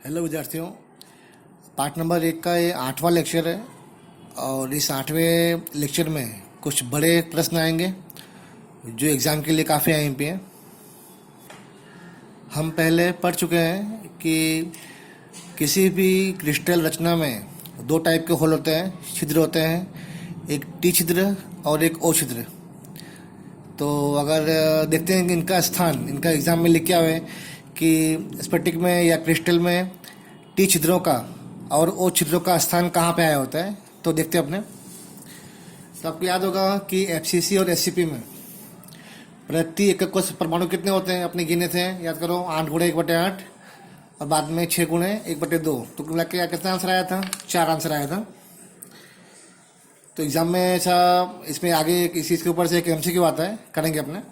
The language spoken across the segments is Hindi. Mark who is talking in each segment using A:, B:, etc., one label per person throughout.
A: हेलो विद्यार्थियों। पार्ट नंबर 1 का ये 8वां लेक्चर है और इस 8वें लेक्चर में कुछ बड़े प्रश्न आएंगे जो एग्ज़ाम के लिए काफ़ी अहम भी हैं। हम पहले पढ़ चुके हैं कि किसी भी क्रिस्टल रचना में दो टाइप के होल होते हैं, छिद्र होते हैं, एक टी छिद्र और एक ओ छिद्र। तो अगर देखते हैं कि इनका स्थान इनका एग्ज़ाम में लिख के आए कि स्फटिक में या क्रिस्टल में टी छिद्रों का और ओ छिद्रों का स्थान कहाँ पे आया होता है, तो देखते हैं अपने। तो आपको याद होगा कि एफसीसी और एससीपी में प्रति एकक कोश परमाणु कितने होते हैं, अपने गिने थे, याद करो, 8 × 1/8 और बाद में 6 × 1/2। तो मिला के कितना आंसर आया था? 4 आंसर आया था। तो एग्जाम में ऐसा इसमें आगे इस चीज़ के ऊपर से एक एमसीक्यू आता है, करेंगे अपने।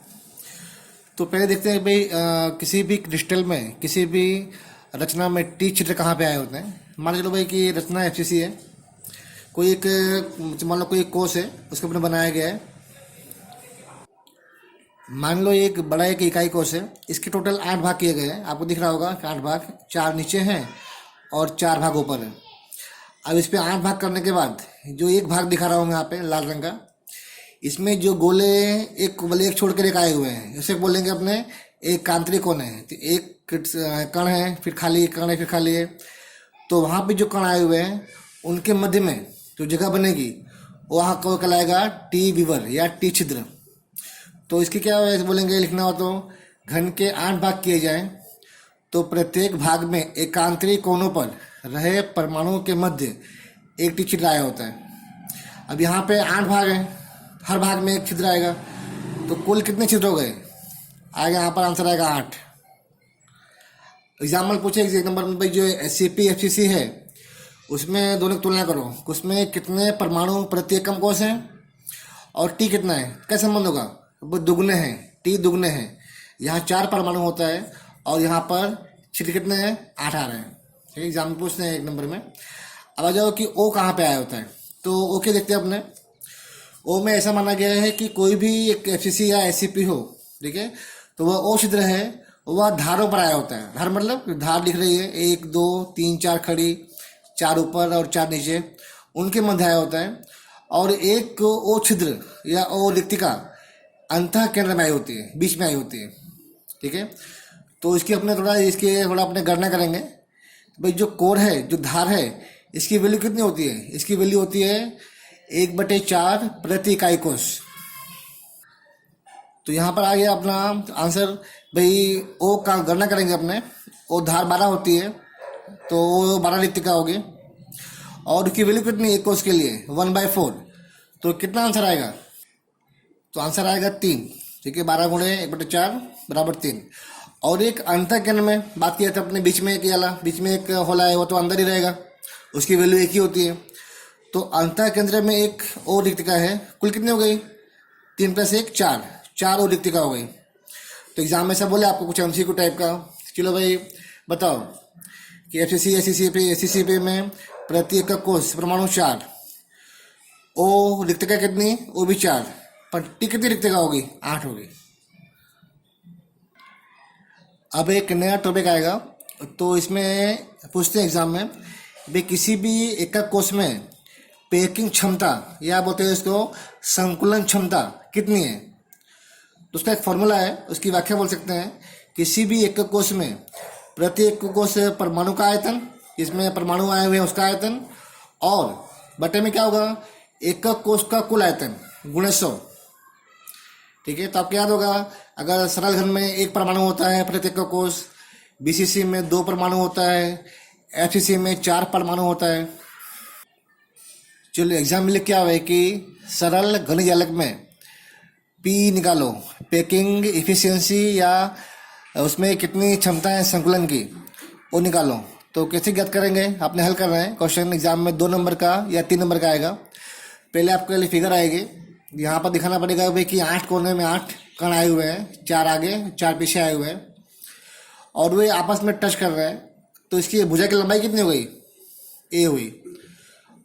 A: तो पहले देखते हैं भाई, किसी भी क्रिस्टल में किसी भी रचना में टी छिद्र कहाँ पे आए होते हैं। मान चलो भाई कि रचना एफसीसी है, कोई एक मान लो कोई एक कोश है, उसके ऊपर बनाया गया है। मान लो एक बड़ा एक इकाई कोश है, इसके टोटल 8 भाग किए गए हैं। आपको दिख रहा होगा कि 8 भाग, 4 नीचे हैं और 4 भाग ऊपर है। अब इस पे 8 भाग करने के बाद जो एक भाग दिखा रहा हूँ मैं यहाँ पे लाल रंग का, इसमें जो गोले एक बोले एक छोड़ कर एक आए हुए हैं, उसे बोलेंगे अपने एक आंतरिक कोण है। तो एक कण है, फिर खाली एक कण है, फिर खाली है। तो वहाँ पे जो कण आए हुए हैं उनके मध्य में जो जगह बनेगी वहाँ को कहलाएगा टी विवर या टी छिद्र। तो इसकी क्या बोलेंगे, लिखना हो तो घन के 8 भाग किए जाएं तो प्रत्येक भाग में एकांतरिक कोनों पर रहे परमाणुओं के मध्य एक टी छिद्र आया होता है। अब यहाँ पे 8 भाग हैं, हर भाग में एक छिद्र आएगा, तो कुल कितने छिद्र हो गए? आएगा यहाँ पर आंसर आएगा 8। एग्जाम्पल पूछे एक नंबर में भाई, जो एससीपी एफसीसी है उसमें दोनों की तुलना करो, उसमें कितने परमाणु प्रति एकम कोश हैं और टी कितना है, क्या संबंध होगा? वो दुगने हैं, टी दुगने हैं। यहाँ 4 परमाणु होता है और यहाँ पर छिद्र कितने हैं? 8 आ रहे हैं। ठीक है, एग्जाम में पूछते हैं 1 नंबर में। अब आ जाओ कि ओ कहाँ पे आया होता है। तो ओ के देखते हैं अपने। ओ में ऐसा माना गया है कि कोई भी एक एफसीसी या एससीपी हो, ठीक है, तो वह ओ छिद्र है, वह धारों पर आया होता है। धार मतलब धार दिख रही है, 1 2 3 4 खड़ी, 4 ऊपर और 4 नीचे, उनके मध्य आया होता है। और एक ओ छिद्र या ओ रिक्तिका अंतः केंद्र में आई होती है, बीच में आई होती है। ठीक है, तो इसकी अपने थोड़ा अपने गणना करेंगे भाई। जो कोर है, जो धार है, इसकी वैल्यू कितनी होती है? इसकी वैल्यू होती है 1/4 प्रति इकाई कोश। तो यहाँ पर आ गया अपना आंसर भाई। ओ का गणना करेंगे अपने। ओ धार 12 होती है, तो वो 12 रिक्तिका होगी और उसकी वैल्यू कितनी एक कोश के लिए? 1/4। तो कितना आंसर आएगा? तो आंसर आएगा 3। ठीक है, 12 × 1/4 बराबर 3। और एक अंतर केंद्र में बात किया था अपने, बीच में एक वाला, बीच में एक होला है, वो तो अंदर ही रहेगा, उसकी वैल्यू 1 ही होती है। तो अंतर केंद्र में एक और रिक्तिका है। कुल कितनी हो गई? 3 + 1 4, 4 और रिक्तिका हो गई। तो एग्जाम में ऐसा बोले आपको कुछ एमसीक्यू टाइप का। चलो भाई बताओ कि एफसीसी एससीपी में प्रति एकक कोश परमाणु 4, ओ रिक्तिका कितनी? वो भी 4, पर टी कितनी रिक्तिका होगी? 8 होगी। अब एक नया टॉपिक आएगा, तो इसमें पूछते हैं एग्जाम में भाई, किसी भी एकक कोश में पैकिंग क्षमता या बोलते हैं इसको संकुलन क्षमता कितनी है? तो उसका एक फॉर्मूला है, उसकी व्याख्या बोल सकते हैं। किसी भी एकक कोश में प्रति एकक कोश परमाणु का आयतन, इसमें परमाणु आए हुए हैं उसका आयतन, और बटे में क्या होगा? एकक कोश का कुल आयतन गुणे 100। ठीक है, तो आपको याद होगा, अगर सरल घन में 1 परमाणु होता है प्रति एकक कोश, बीसीसी में 2 परमाणु होता है, एफसीसी में 4 परमाणु होता है। चलो एग्जाम में लिख क्या हुआ है कि सरल घन जालक में पी निकालो, पैकिंग इफिशियंसी या उसमें कितनी क्षमता है संकुलन की, वो निकालो। तो कैसे ज्ञात करेंगे? आपने हल कर रहे हैं क्वेश्चन, एग्जाम में 2 नंबर का या 3 नंबर का आएगा। पहले आपके लिए फिगर आएगी, यहाँ पर दिखाना पड़ेगा भाई कि 8 कोने में 8 कण आए हुए हैं, 4 आगे 4 पीछे आए हुए हैं और वे आपस में टच कर रहे हैं। तो इसकी भुजा की लंबाई कितनी हो गई? ए हुई।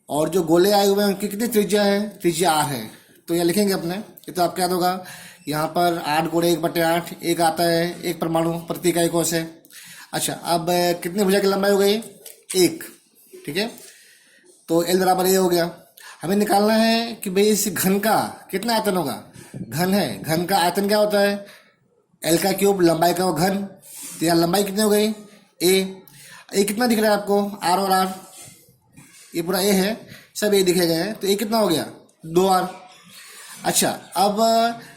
A: और जो गोले आए हुए हैं उनकी कितनी त्रिज्या है? त्रिज्या आर है। तो यह लिखेंगे अपने। ये तो आपको याद होगा, यहाँ पर 8 × 1/8 एक आता है, एक परमाणु प्रति इकाई कोश है। अच्छा, अब कितनी भुजा की लंबाई हो गई? 1, ठीक है। तो एल बराबर ए हो गया। हमें निकालना है कि भाई इस घन का कितना आयतन होगा। घन है, घन का आयतन क्या होता है? एल का क्यूब, लंबाई का वो घन। तो यहाँ लंबाई कितनी हो गई? ए। ए कितना दिख रहा है आपको? आर और आर, ये पूरा ए है, सब ए दिखे गए हैं। तो ए कितना हो गया? 2r। अच्छा, अब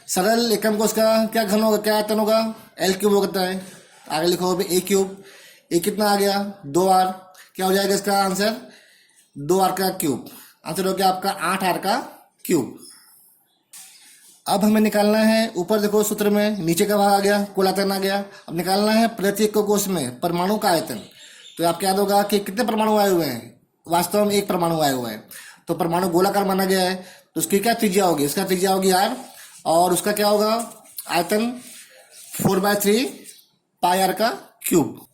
A: सरल एकम कोश का क्या घन होगा, क्या आयतन होगा? एल क्यूब होता है। आगे लिखो ए क्यूब। ए कितना आ गया? 2r। क्या हो जाएगा इसका आंसर? 2r का क्यूब। आंसर हो गया आपका 8r का क्यूब। अब हमें निकालना है, ऊपर देखो सूत्र में नीचे का भाग आ गया, कुल आयतन आ गया। अब निकालना है प्रति एकक कोश में परमाणु का आयतन। तो आपको याद होगा कि कितने परमाणु आए हुए हैं? वास्तव में एक परमाणु आया हुआ है। तो परमाणु गोलाकार माना गया है, तो उसकी क्या त्रिज्या होगी? इसका त्रिज्या होगी r, और उसका क्या होगा? आयतन 4/3 पाई r का क्यूब।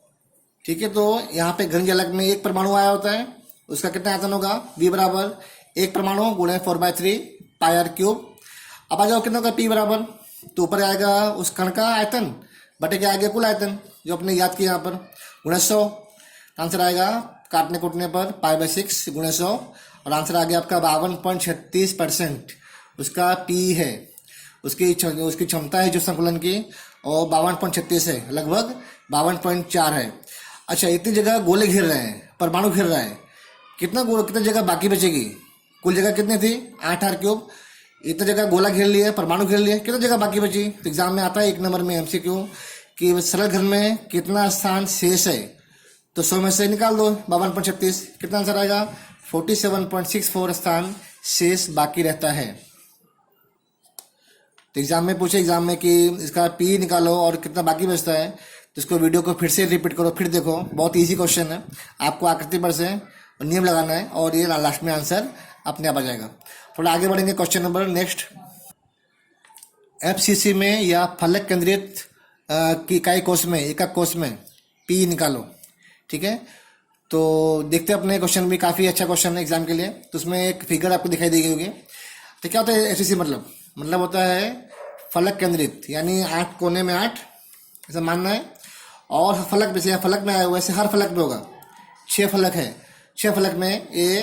A: ठीक है, तो यहाँ पे घन जलक में एक परमाणु आया होता है, उसका कितना आयतन होगा? v बराबर एक परमाणु गुणे 4/3 पाई r क्यूब। अब आ जाओ कितना होगा? p बराबर, तो ऊपर आएगा उस कण का आयतन बटे क्या आ गया? कुल आयतन, जो अपने याद किया यहाँ पर, गुणे 100। आंसर आएगा काटने कूटने पर π/6 गुणे 100, और आंसर आ गया आपका 52.36%। उसका p है, उसकी क्षमता है जो संकुलन की, और 52.36 है, लगभग 52.4 है। अच्छा, इतनी जगह गोले घेर रहे हैं, परमाणु घेर रहा है, कितना जगह बाकी बचेगी? कुल जगह कितनी थी? 8r cube. इतना जगह गोला घेर लिया, परमाणु घेर लिया, कितना जगह बाकी बची? तो एग्जाम में आता है 1 नंबर में MCQ कि सरल घन में कितना स्थान शेष है। तो 100 में से निकाल दो 52.36, कितना आंसर आएगा? 47.64 स्थान शेष बाकी रहता है। तो एग्जाम में पूछे, एग्जाम में कि इसका p निकालो और कितना बाकी बचता है, तो इसको वीडियो को फिर से रिपीट करो, फिर देखो। बहुत इजी क्वेश्चन है, आपको आकृति पर से नियम लगाना है, और ये लास्ट में आंसर अपने आप आ जाएगा। थोड़ा आगे बढ़ेंगे, क्वेश्चन नंबर नेक्स्ट। FCC में या फलक केंद्रित की इकाई कोश में, एकक कोश में p निकालो। ठीक है, तो देखते हैं अपने क्वेश्चन भी, काफ़ी अच्छा क्वेश्चन है एग्जाम के लिए। तो उसमें एक फिगर आपको दिखाई देगी होगी। तो क्या होता है FCC? मतलब होता है फलक केंद्रित, यानी 8 कोने में 8, ऐसा मानना है। और फलक, जैसे फलक में आया हुआ वैसे हर फलक में होगा। 6 फलक है, 6 फलक में ये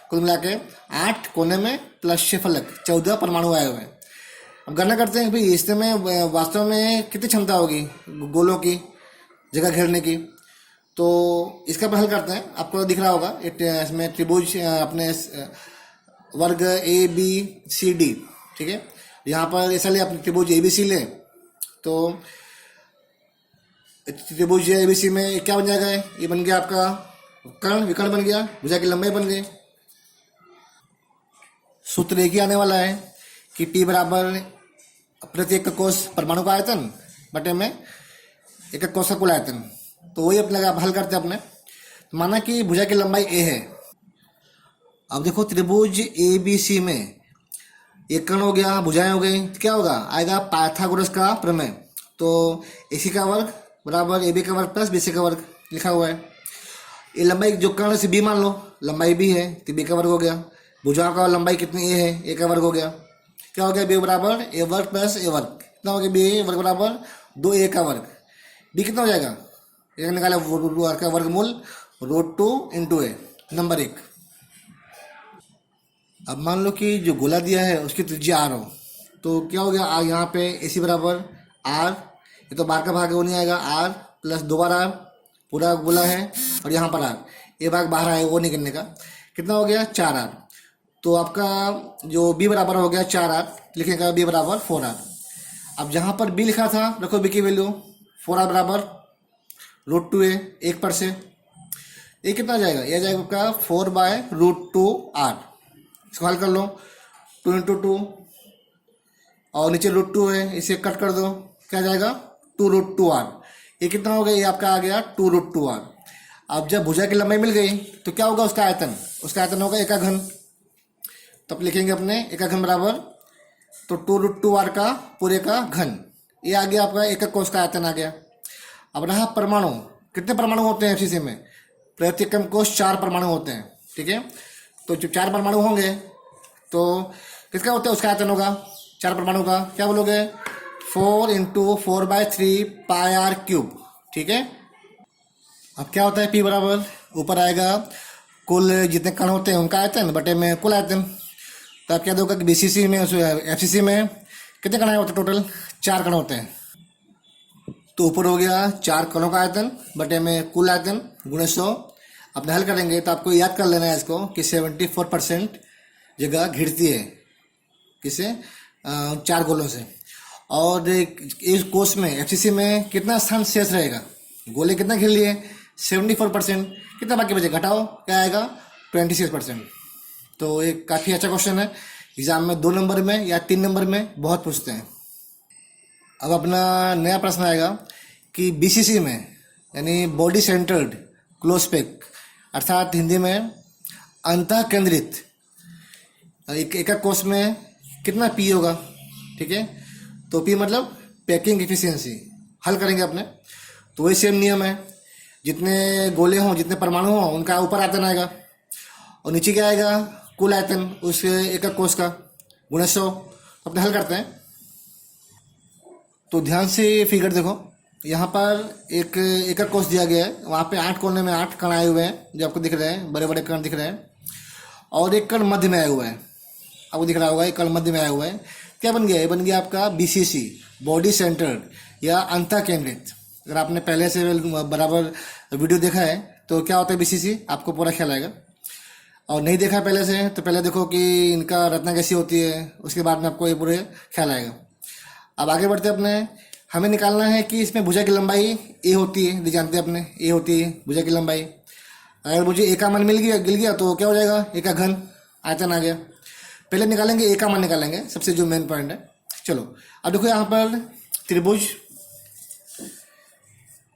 A: कुल मिला के 8 कोने में प्लस 6 फलक, 14 परमाणु आए हुए हैं। अब गणना करते हैं कि भाई इसमें वास्तव में कितनी क्षमता होगी गोलों की जगह घेरने की। तो इसका हल करते हैं, आपको दिख रहा होगा इसमें त्रिभुज अपने वर्ग ABCD। ठीक है, यहाँ पर ऐसा ले, अपने त्रिभुज ABC ले, तो त्रिभुज ABC में क्या बन जाएगा? ये बन गया आपका कर्ण, विकर्ण बन गया, भुजा की लंबाई बन गई। सूत्र एक ही आने वाला है कि p बराबर प्रति एकक कोश परमाणु का आयतन बटे में एकक कोश का कुल आयतन। तो वही अपने हल करते हैं अपने। माना कि भुजा की लंबाई a है। अब देखो त्रिभुज ABC में एक कर्ण हो गया, भुजाएं हो गई, तो क्या होगा? आएगा पाइथागोरस का प्रमेय। तो AC का वर्ग बराबर AB का वर्ग प्लस BC का वर्ग लिखा हुआ है। ये लंबाई जो कर्ण से b मान लो, लंबाई b है तो b का वर्ग हो गया। भुजाओं का लंबाई कितनी a है? a का वर्ग हो गया। क्या हो गया? b बराबर a वर्ग प्लस a वर्ग, कितना हो गया? b वर्ग बराबर 2a का वर्ग। b कितना हो जाएगा? एक निकाला वर्ग का वर्गमूल √2 × a, नंबर 1। अब मान लो कि जो गोला दिया है उसकी त्रिज्या r हो, तो क्या हो गया? यहाँ पे AC बराबर r, ये तो बाहर का भाग है वो नहीं आएगा, r प्लस 2 बार r, पूरा गोला है, और यहाँ पर r, ये भाग बाहर आए वो नहीं करने का, कितना हो गया? 4r। तो आपका जो b बराबर हो गया 4r, लिखने का b बराबर 4r। अब जहाँ पर b लिखा था रखो b की वैल्यू, 4r बराबर √2a, 1 पर से ये कितना आ जाएगा? यह जाएगा आपका 4/√2r। इसको हल कर लो, 2 × 2, और नीचे √2 है, इसे कट कर दो, क्या जाएगा? 2√2r। ये कितना हो गया? ये आपका आ गया 2√2r। अब जब भुजा की लंबाई मिल गई तो क्या होगा? उसका आयतन, उसका आयतन होगा एकक घन। तब लिखेंगे अपने एकक घन बराबर, तो 2√2r का पूरे का घन, ये आ गया आपका एकक कोश का आयतन आ गया। अब रहा परमाणु, कितने परमाणु होते हैं FCC में? प्रति एकम कोश 4 परमाणु होते हैं। ठीक है, तो जो 4 परमाणु होंगे तो किसका होता है? उसका आयतन होगा 4 परमाणु का, क्या बोलोगे? 4 × 4/3 पाई r क्यूब। ठीक है, अब क्या होता है, पी बराबर ऊपर आएगा कुल जितने कण होते हैं उनका आयतन बटे में कुल आयतन। तो आप क्या दोगे कि बीसीसी में एफसीसी में कितने कण होते हैं, टोटल 4 कण होते हैं। तो ऊपर हो गया 4 कणों का आयतन बटे में कुल आयतन गुणे 100। अपने हल करेंगे तो आपको याद कर लेना है इसको कि 74% जगह घिरती है किसे 4 गोलों से। और इस कोर्स में एफसीसी में कितना स्थान शेष रहेगा, गोले कितना घिर लिए 74%, कितना बाकी बचे घटाओ क्या आएगा 26%। तो एक काफ़ी अच्छा क्वेश्चन है, एग्जाम में 2 नंबर में या 3 नंबर में बहुत पूछते हैं। अब अपना नया प्रश्न आएगा कि बीसीसी में यानी बॉडी सेंटर्ड क्लोज पैक अर्थात हिंदी में अंतः केंद्रित एक कोर्स में कितना पी होगा, ठीक है। तो पी मतलब पैकिंग एफिशिएंसी। हल करेंगे अपने तो वही सेम नियम है, जितने गोले हों जितने परमाणु हों उनका ऊपर आयतन आएगा और नीचे क्या आएगा कुल आयतन उस एक कोष का गुणे 100। अपने हल करते हैं। तो ध्यान से फिगर देखो, यहाँ पर एक कोष दिया गया है, वहाँ पे 8 कोने में 8 कण आए हुए हैं जो आपको दिख रहे हैं, बड़े बड़े कण दिख रहे हैं, और एक कण मध्य में आया हुआ है, आपको दिख रहा होगा एक कण मध्य में आया हुआ है। क्या बन गया, ये बन गया आपका बीसीसी बॉडी सेंटर्ड या अंतः केंद्रित। अगर आपने पहले से बराबर वीडियो देखा है तो क्या होता है बीसीसी आपको पूरा ख्याल आएगा, और नहीं देखा पहले से तो पहले देखो कि इनका रचना कैसी होती है, उसके बाद में आपको ये पूरे ख्याल आएगा। अब आगे बढ़ते अपने, हमें निकालना है कि इसमें भुजा की लंबाई ए होती है, जानते हैं अपने ए होती है भुजा की लंबाई। अगर मुझे ए का मान मिल गया तो क्या हो जाएगा ए का घन आयतन आ गया। पहले निकालेंगे ए का मान निकालेंगे, सबसे जो मेन पॉइंट है। चलो अब देखो यहाँ पर त्रिभुज,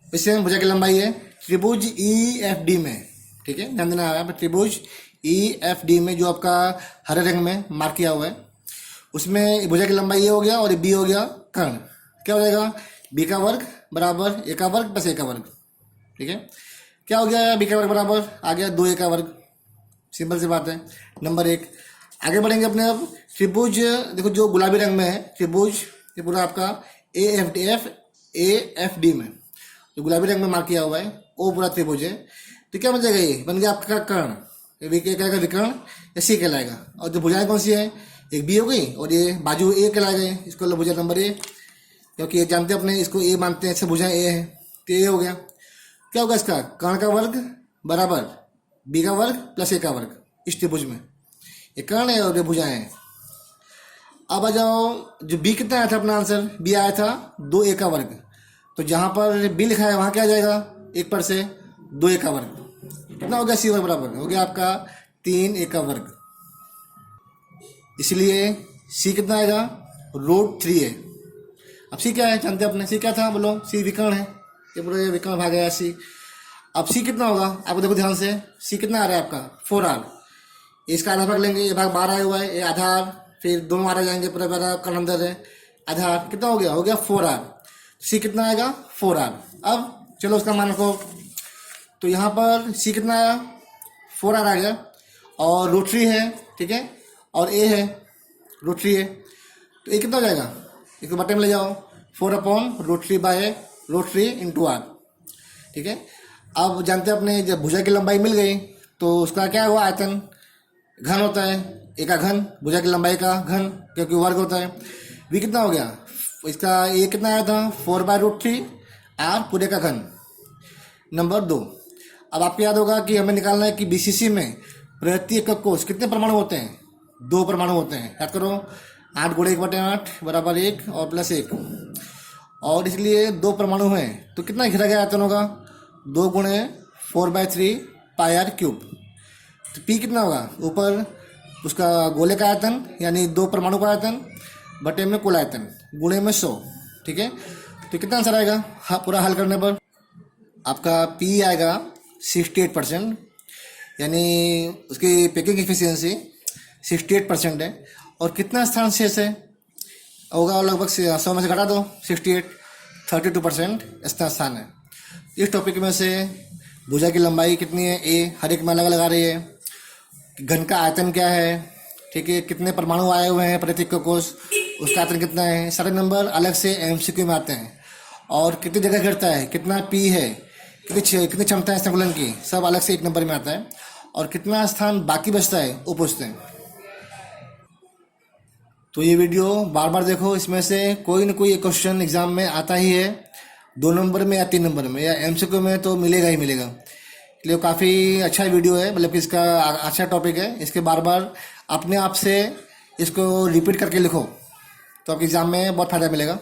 A: इसमें भुजा की लंबाई है त्रिभुज ई एफ डी में, ठीक है ध्यान देना। यहाँ पर त्रिभुज ई एफ डी में जो आपका हरे रंग में मार्क किया हुआ है उसमें भुजा की लंबाई ये हो गया और बी हो गया कर्ण। क्या हो जाएगा बी का वर्ग बराबर ए का वर्ग प्लस ए का वर्ग, ठीक है। क्या हो गया बी का वर्ग बराबर आ गया 2a का वर्ग, सिंपल सी बात है नंबर 1। आगे बढ़ेंगे अपने। अब त्रिभुज देखो जो गुलाबी रंग में है त्रिभुज, ये पूरा आपका ए एफ डी में जो गुलाबी रंग में मार्क किया हुआ है वो पूरा त्रिभुज है। तो क्या बन जाएगा, ये बन गया आपका कर्ण, ये कहलाएगा विकर्ण या सी कहलाएगा। और जो भुजाएं कौन सी है, एक बी हो गई और ये बाजू ए कहलाएगा, इसको लो भुजा नंबर ए, क्योंकि ये जानते हैं अपने इसको ए मानते हैं, इससे भुजाएं ए है तो ये हो गया। क्या होगा इसका कर्ण का वर्ग बराबर बी का वर्ग प्लस ए का वर्ग इस त्रिभुज में, ये कर्ण है और ये भुजाएं हैं। अब आ जाओ, जो बी कितना आया था अपना आंसर, बी आया था 2a का वर्ग। तो जहां पर बी लिखा है वहां क्या आ जाएगा 1 पर से 2a का वर्ग, कितना हो गया सी वर्ग बराबर हो गया आपका 3a का वर्ग। इसलिए सी कितना आएगा √3a। अब सी क्या है जानते हैं अपने, सी क्या था बोलो, सी विकर्ण है, ये पूरे विकर्ण भाग गया सी। अब सी कितना होगा आपको देखो ध्यान से, सी कितना आ रहा है आपका 4r, इसका आधा भाग लेंगे, ये भाग 12 आया हुआ है, ये आधार फिर दोनों आ जाएंगे पूरा मेरा कर्ण अंदर है आधार, कितना हो गया 4r। सी कितना आएगा 4r। अब चलो उसका मान रखो, तो यहाँ पर सी कितना आया 4r आ गया और √3 है, ठीक है, और ए है √3 है, तो ए कितना हो जाएगा, इसको बटे में ले जाओ 4/√3 इंटू r, ठीक है। अब जानते हैं अपने जब भुजा की लंबाई मिल गई तो उसका क्या हुआ आयतन घन होता है, ए का घन भुजा की लंबाई का घन क्योंकि वर्ग होता है। वी कितना हो गया इसका, ए कितना आया था 4/√3 r पूरे का घन नंबर 2। अब आपको याद होगा कि हमें निकालना है कि बीसीसी में प्रति एकक कोष कितने परमाणु होते हैं, 2 परमाणु होते हैं। याद करो 8 × 1/8 बराबर 1 और प्लस 1, और इसलिए 2 परमाणु हैं तो कितना घिरा गया आयतन होगा 2 × 4/3 πr³। तो पी कितना होगा ऊपर उसका गोले का आयतन यानी 2 परमाणु का आयतन बटे में कुल आयतन गुणे में 100, ठीक है। तो कितना आंसर आएगा हाँ पूरा हल करने पर आपका पी आएगा 68%, यानी उसकी पैकिंग एफिशिएंसी 68% है। और कितना स्थान शेष है होगा लगभग 100 में से घटा दो 68, 32% इतना स्थान है। इस टॉपिक में से भुजा की लंबाई कितनी है ए हर एक में अलग अलग आ रही है, घन का आयतन क्या है, ठीक है, कितने परमाणु आए हुए हैं प्रति एकक कोष उसका आयतन कितना है, सारे नंबर अलग से एमसीक्यू में आते हैं। और कितनी जगह घिरता है, कितना पी है, कितनी क्षमता है संकुलन की, सब अलग से एक नंबर में आता है। और कितना स्थान बाकी बचता है वो पूछते हैं। तो ये वीडियो बार बार देखो, इसमें से कोई ना कोई एक क्वेश्चन एग्जाम में आता ही है, 2 नंबर में या 3 नंबर में या MCQ में तो मिलेगा ही मिलेगा। इसलिए काफ़ी अच्छा वीडियो है, मतलब कि इसका अच्छा टॉपिक है। इसके बार बार अपने आप से इसको रिपीट करके लिखो तो आपके एग्ज़ाम में बहुत फ़ायदा मिलेगा।